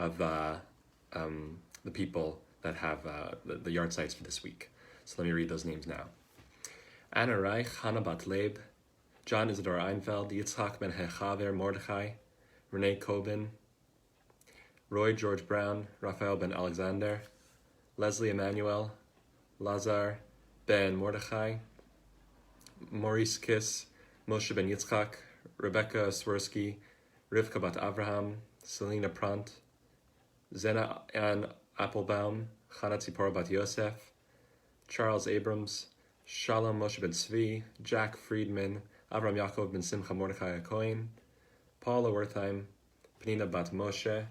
of the people that have the yard sites for this week. So let me read those names now. Anna Reich, Hannah Bat Leib, John Isidore Einfeld, Yitzhak Ben Hechaver Mordechai, Renee Coben, Roy George Brown, Raphael Ben Alexander, Leslie Emmanuel, Lazar Ben Mordechai, Maurice Kiss, Moshe Ben Yitzchak, Rebecca Swirsky, Rivka Bat Avraham, Selena Prant, Zena Ann Applebaum, Chana Tzipora Bat Yosef, Charles Abrams, Shalom Moshe Ben Tzvi, Jack Friedman, Avram Yaakov Ben Simcha Mordechai HaKohen, Paula Wertheim, Penina Bat Moshe,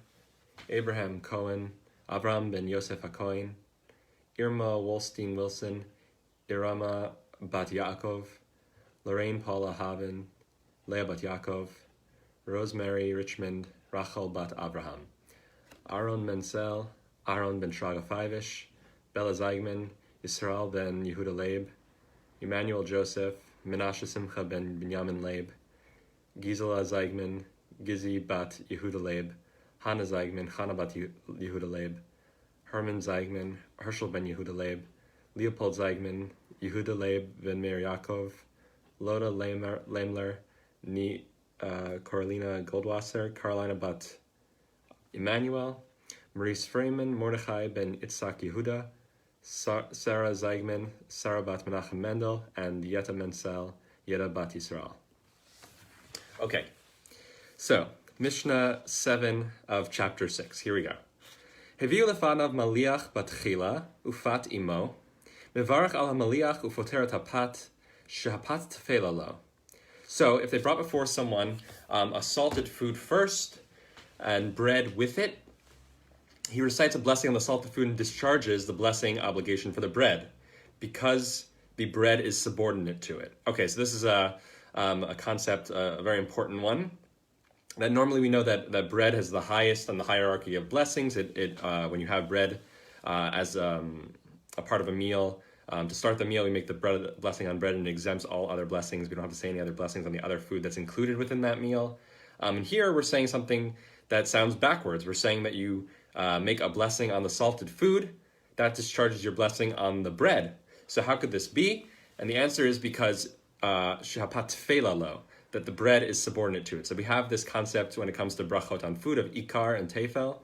Abraham Cohen, Avram Ben Yosef HaKohen, Irma Wolstein Wilson, Irama Bat Yaakov, Lorraine Paula Haven, Leah Bat Yaakov, Rosemary Richmond, Rachel Bat Abraham, Aaron Menzel, Aaron Ben Shraga Fivish, Bella Zeigman, Yisrael Ben Yehuda Leib, Emmanuel Joseph, Menashe Simcha Ben Binyamin Leib, Gisela Zeigman, Gizi Bat Yehuda Leib, Hannah Zeigman, Chana Bat Yehuda Leib, Herman Zeigman, Herschel Ben Yehuda Leib, Leopold Zeigman, Yehuda Leib Ben Meir Yaakov, Loda Lemler, Carolina Goldwasser, Carolina Bat Emmanuel, Maurice Freeman, Mordechai Ben Itzhak Yehuda, Sarah Zeigman, Sarah Bat Menachem Mendel, and Yeta Menzel, Yeta Bat Yisrael. Okay, so Mishnah 7 of chapter 6. Here we go. Heviu lefanav maliach bat chila ufat imo, mevarach al hamaliach ufoteret hapat, shehapat tefela lo. So if they brought before someone a salted food first and bread with it, he recites a blessing on the salted food and discharges the blessing obligation for the bread because the bread is subordinate to it. Okay, so this is a concept, a very important one. That normally we know that bread has the highest on the hierarchy of blessings. When you have bread as a part of a meal, to start the meal, we make the blessing on bread, and it exempts all other blessings. We don't have to say any other blessings on the other food that's included within that meal. And here we're saying something that sounds backwards. We're saying that you make a blessing on the salted food, that discharges your blessing on the bread. So how could this be? And the answer is because shehapat tefela lo, that the bread is subordinate to it. So we have this concept when it comes to brachot on food of ikar and tefel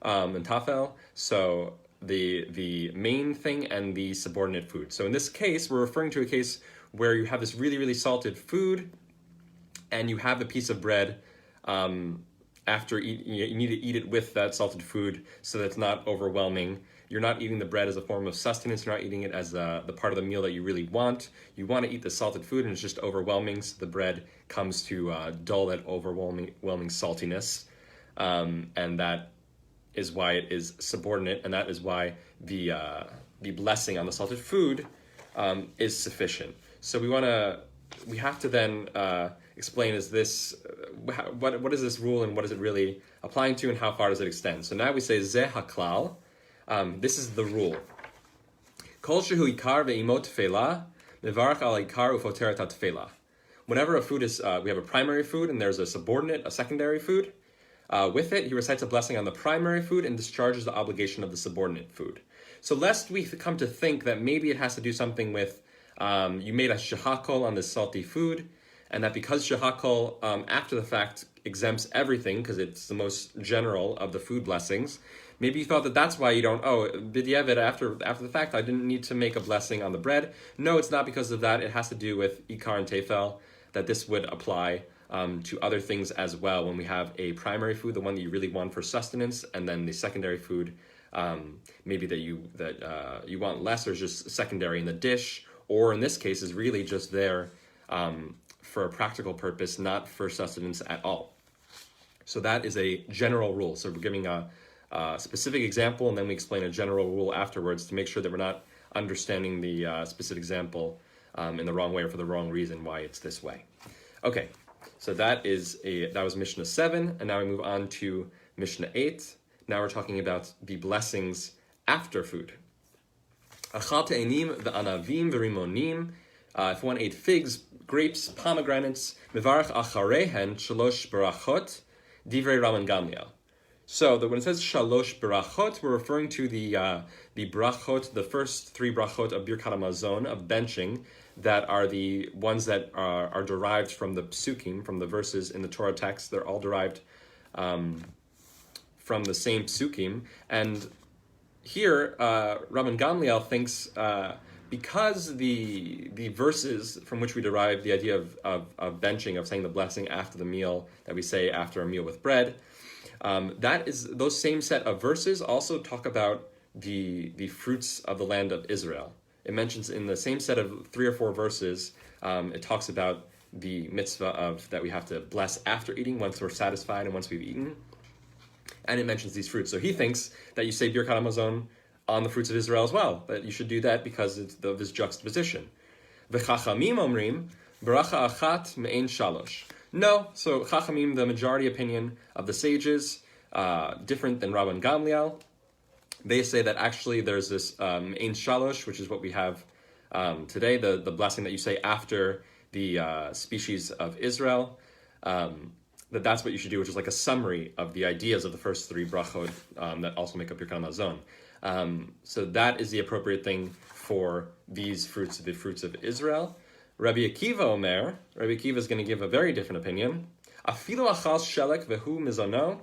and tafel. So the main thing and the subordinate food. So in this case, we're referring to a case where you have this really, really salted food and you have a piece of bread after you need to eat it with that salted food so that it's not overwhelming. You're not eating the bread as a form of sustenance. You're not eating it as the part of the meal that you really want. You want to eat the salted food, and it's just overwhelming, so the bread comes to dull that overwhelming saltiness. And that is why it is subordinate, and that is why the blessing on the salted food is sufficient. So we have to then explain, what is this rule and what is it really applying to, and how far does it extend? So now we say zeh haklal. This is the rule. Kol shehu ikar ve'imo tefela, mevarach al ikar ufoteret tefela. Whenever a food is, we have a primary food and there's a subordinate, a secondary food, with it, he recites a blessing on the primary food and discharges the obligation of the subordinate food. So lest we come to think that maybe it has to do something with, you made a shehakol on this salty food, and that because shehakol, after the fact, exempts everything, because it's the most general of the food blessings, maybe you thought that that's why you don't, b'diavad, after the fact, I didn't need to make a blessing on the bread. No, it's not because of that. It has to do with ikar and tefel, that this would apply to other things as well. When we have a primary food, the one that you really want for sustenance, and then the secondary food, maybe that you want less, or just secondary in the dish, or in this case is really just there for a practical purpose, not for sustenance at all. So that is a general rule. So we're giving a specific example, and then we explain a general rule afterwards to make sure that we're not understanding the specific example in the wrong way or for the wrong reason why it's this way. Okay, so that was Mishnah 7, and now we move on to Mishnah 8. Now we're talking about the blessings after food. Achal te'enim ve'anavim ve'rimonim. If one ate figs, grapes, pomegranates, mevarach acharehen shalosh berachot, divrei Raman Gamliel. So when it says shalosh berachot, we're referring to the brachot, the first three brachot of Birkat Hamazon, of benching, that are the ones that are derived from the psukim, from the verses in the Torah text. They're all derived from the same psukim. And here, Rabban Gamliel thinks because the verses from which we derive the idea of benching, of saying the blessing after the meal that we say after a meal with bread, that is, those same set of verses also talk about the fruits of the land of Israel. It mentions in the same set of 3 or 4 verses, it talks about the mitzvah of that we have to bless after eating, once we're satisfied and once we've eaten. And it mentions these fruits. So he thinks that you say Birkat Hamazon on the fruits of Israel as well, that you should do that because of this juxtaposition. V'chachamim omrim, beracha achat me'ein shalosh. No, so Chachamim, the majority opinion of the sages, different than Rabban Gamliel. They say that actually there's this Ein Shalosh, which is what we have today, the blessing that you say after the species of Israel, that's what you should do, which is like a summary of the ideas of the first 3 brachot that also make up your Birkat Hamazon. So that is the appropriate thing for these fruits, the fruits of Israel. Rabbi Akiva Omer, Rabbi Akiva is going to give a very different opinion. Afilu achal shelek vehu mizono,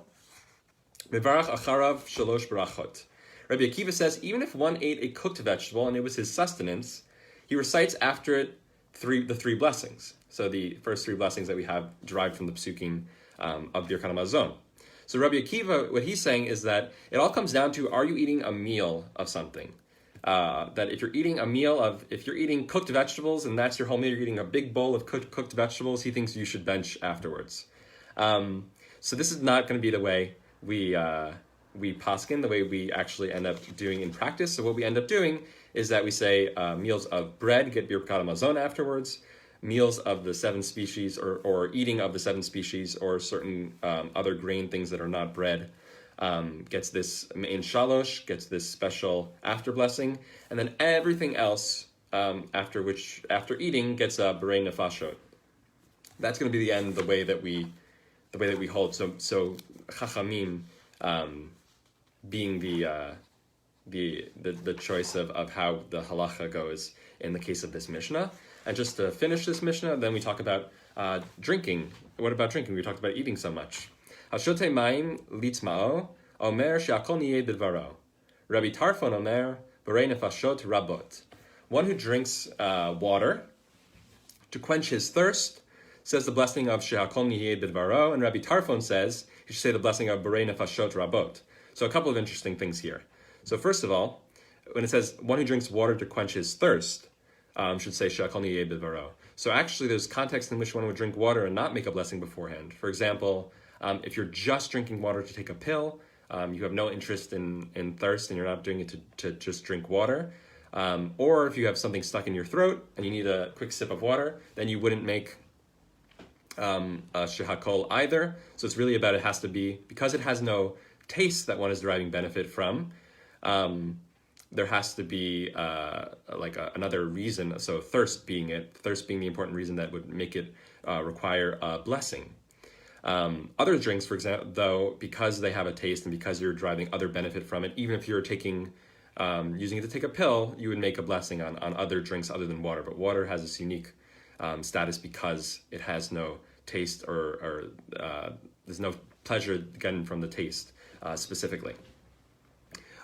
mevarach acharav shalosh brachot. Rabbi Akiva says, even if one ate a cooked vegetable and it was his sustenance, he recites after it the 3 blessings. So the first 3 blessings that we have derived from the psukim of Birkat Hamazon. So Rabbi Akiva, what he's saying is that it all comes down to, are you eating a meal of something? That if you're eating cooked vegetables and that's your whole meal, you're eating a big bowl of cooked vegetables, he thinks you should bench afterwards. So this is not going to be the way we paskin, the way we actually end up doing in practice. So what we end up doing is that we say meals of bread, get Birkat Hamazon afterwards, meals of the 7 species, or eating of the 7 species, or certain other grain things that are not bread, gets this Mein Shalosh, gets this special after blessing, and then everything else after eating gets a Berei Nefashot. That's going to be the end, the way that we hold. So Chachamim being the choice of how the halacha goes in the case of this Mishnah. And just to finish this Mishnah, then we talk about drinking. What about drinking? We talked about eating so much. Hashote mayim litzmao, omer she'akol niyeh b'dvaro. Rabbi Tarfon omer, berei nefashot rabot. One who drinks water to quench his thirst says the blessing of she'akol niyeh b'dvaro, and Rabbi Tarfon says he should say the blessing of berei nefashot rabot. So a couple of interesting things here. So first of all, when it says one who drinks water to quench his thirst, should say she'akol niyeh b'dvaro. So actually there's context in which one would drink water and not make a blessing beforehand. For example, if you're just drinking water to take a pill, you have no interest in thirst and you're not doing it to just drink water, or if you have something stuck in your throat and you need a quick sip of water, then you wouldn't make a shehakol either. So it's really about, it has to be, because it has no taste that one is deriving benefit from, there has to be another reason. So thirst being the important reason that would make it require a blessing. Other drinks, for example, though, because they have a taste and because you're deriving other benefit from it, even if you're taking using it to take a pill, you would make a blessing on other drinks other than water. But water has this unique status because it has no taste, or there's no pleasure gotten from the taste specifically.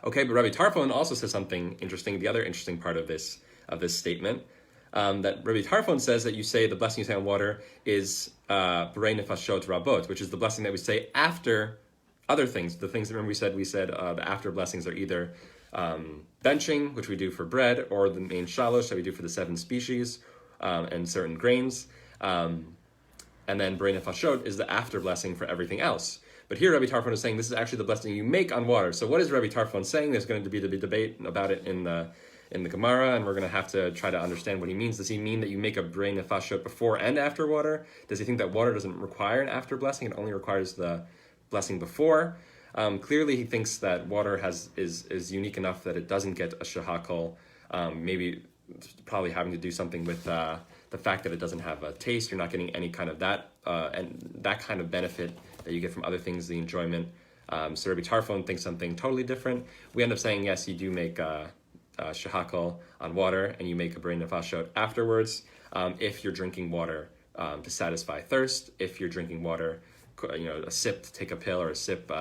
Okay, but Rabbi Tarfon also says something interesting. The other interesting part of this statement, that Rabbi Tarfon says that you say the blessing you say on water is Berei Nefashot Rabot, which is the blessing that we say after other things. The things that, remember we said the after blessings are either benching, which we do for bread, or the Mein Shalosh that we do for the 7 species and certain grains. And then Berei Nefashot is the after blessing for everything else. But here Rabbi Tarfon is saying this is actually the blessing you make on water. So what is Rabbi Tarfon saying? There's going to be the debate about it in the Gemara, and we're going to have to try to understand what he means. Does he mean that you make a Berei Nefashot before and after water? Does he think that water doesn't require an after blessing? It only requires the blessing before? Clearly he thinks that water is unique enough that it doesn't get a shehakol. Maybe probably having to do something with the fact that it doesn't have a taste. You're not getting any kind of that and that kind of benefit that you get from other things, the enjoyment So Rabbi Tarfon thinks something totally different. We end up saying, yes, you do make shehakal on water, and you make a brain nefashot afterwards if you're drinking water to satisfy thirst. If you're drinking water, a sip to take a pill, or a sip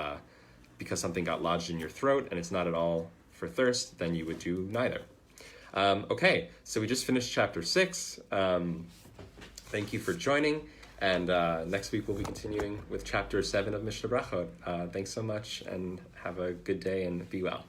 because something got lodged in your throat and it's not at all for thirst, then you would do neither. Okay, so we just finished chapter 6. Thank you for joining, and next week we'll be continuing with chapter 7 of Mishnah Berachot. Thanks so much, and have a good day, and be well.